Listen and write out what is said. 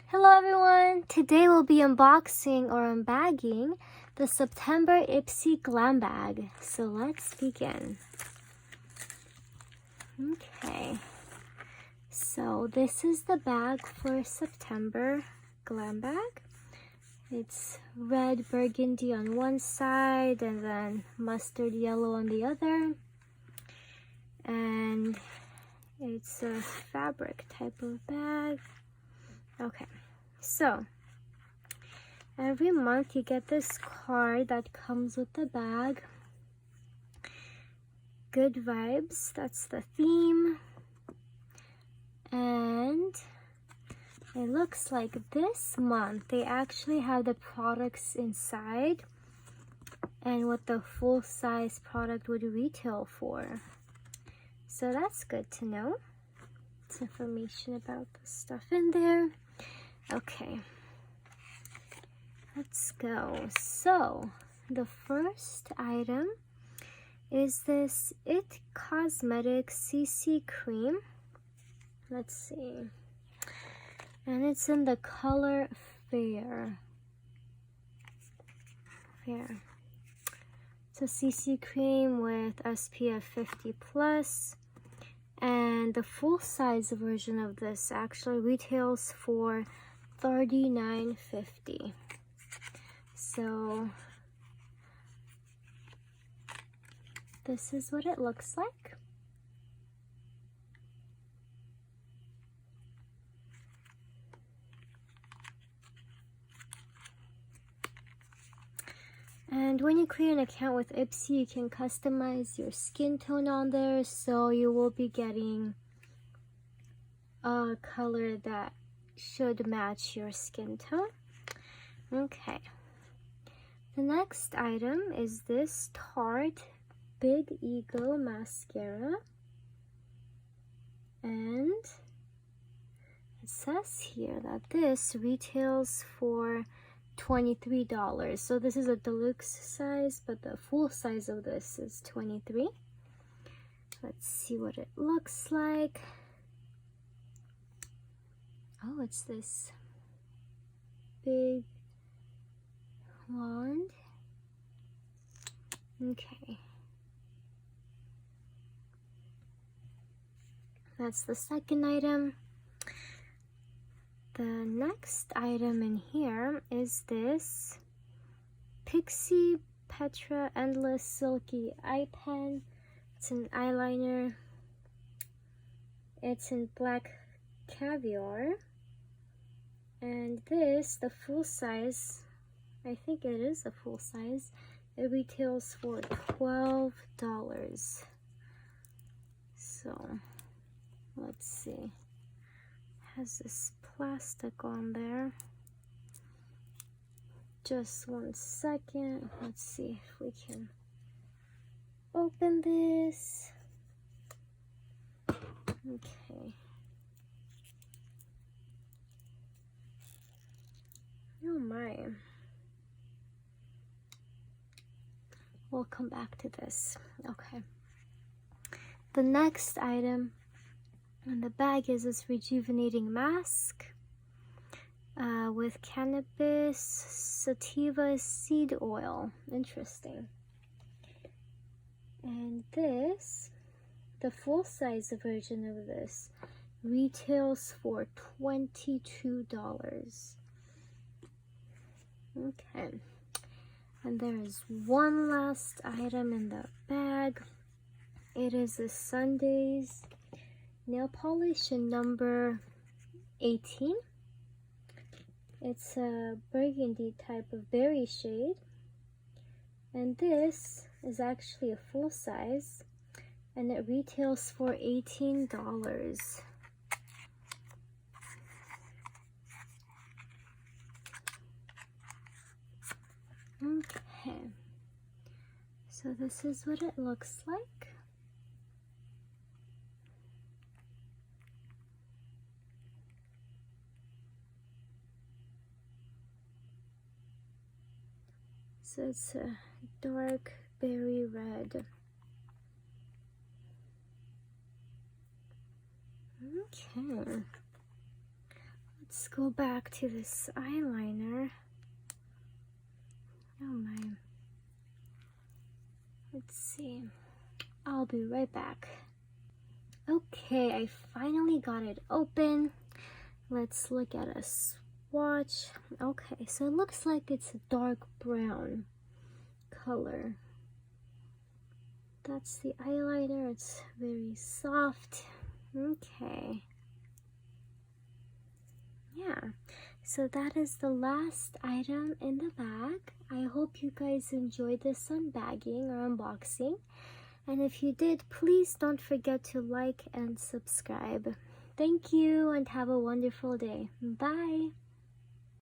Hello everyone! Today we'll be unboxing or unbagging the September Ipsy Glam bag. So let's begin. Okay, so this is the bag for September Glam bag. It's red burgundy on one side and then mustard yellow on the other. And it's a fabric type of bag. Okay, so every month you get this card that comes with the bag. Good vibes, that's the theme. And it looks like this month they actually have the products inside and what the full-size product would retail for. So that's good to know. It's information about the stuff in there. Okay, let's go. So the first item is this It Cosmetics CC cream. Let's see. And it's in the color Fair. It's a CC cream with SPF 50 plus. And the full-size version of this actually retails for $39.50. So this is what it looks like. And when you create an account with Ipsy, you can customize your skin tone on there, so you will be getting a color that should match your skin tone. Okay. The next item is this Tarte Big Ego mascara. And it says here that this retails for $23. So this is a deluxe size, but the full size of this is $23. Let's see what it looks like. Oh, it's this big wand. Okay. That's the second item. The next item in here is this Pixie Petra Endless Silky Eye Pen. It's an eyeliner. It's in black caviar. And this, the full size, I think it is a full size, it retails for $12. So, let's see. Has this plastic on there. Just 1 second. Let's see if we can open this. Okay. Oh my. We'll come back to this. Okay. The next item in the bag is this rejuvenating mask with cannabis sativa seed oil. Interesting. And this, the full-size version of this, retails for $22. Okay. And there is one last item in the bag. It is the Sundays nail polish in number 18. It's a burgundy type of berry shade. And this is actually a full size. And it retails for $18. Okay. So this is what it looks like. So it's a dark berry red. Okay. Let's go back to this eyeliner. Oh my. Let's see. I'll be right back. Okay, I finally got it open. Let's look at a swatch. Okay, so it looks like it's a dark brown color. That's the eyeliner. It's very soft. Okay. Yeah, so that is the last item in the bag. I hope you guys enjoyed this unbagging or unboxing. And if you did, please don't forget to like and subscribe. Thank you and have a wonderful day. Bye.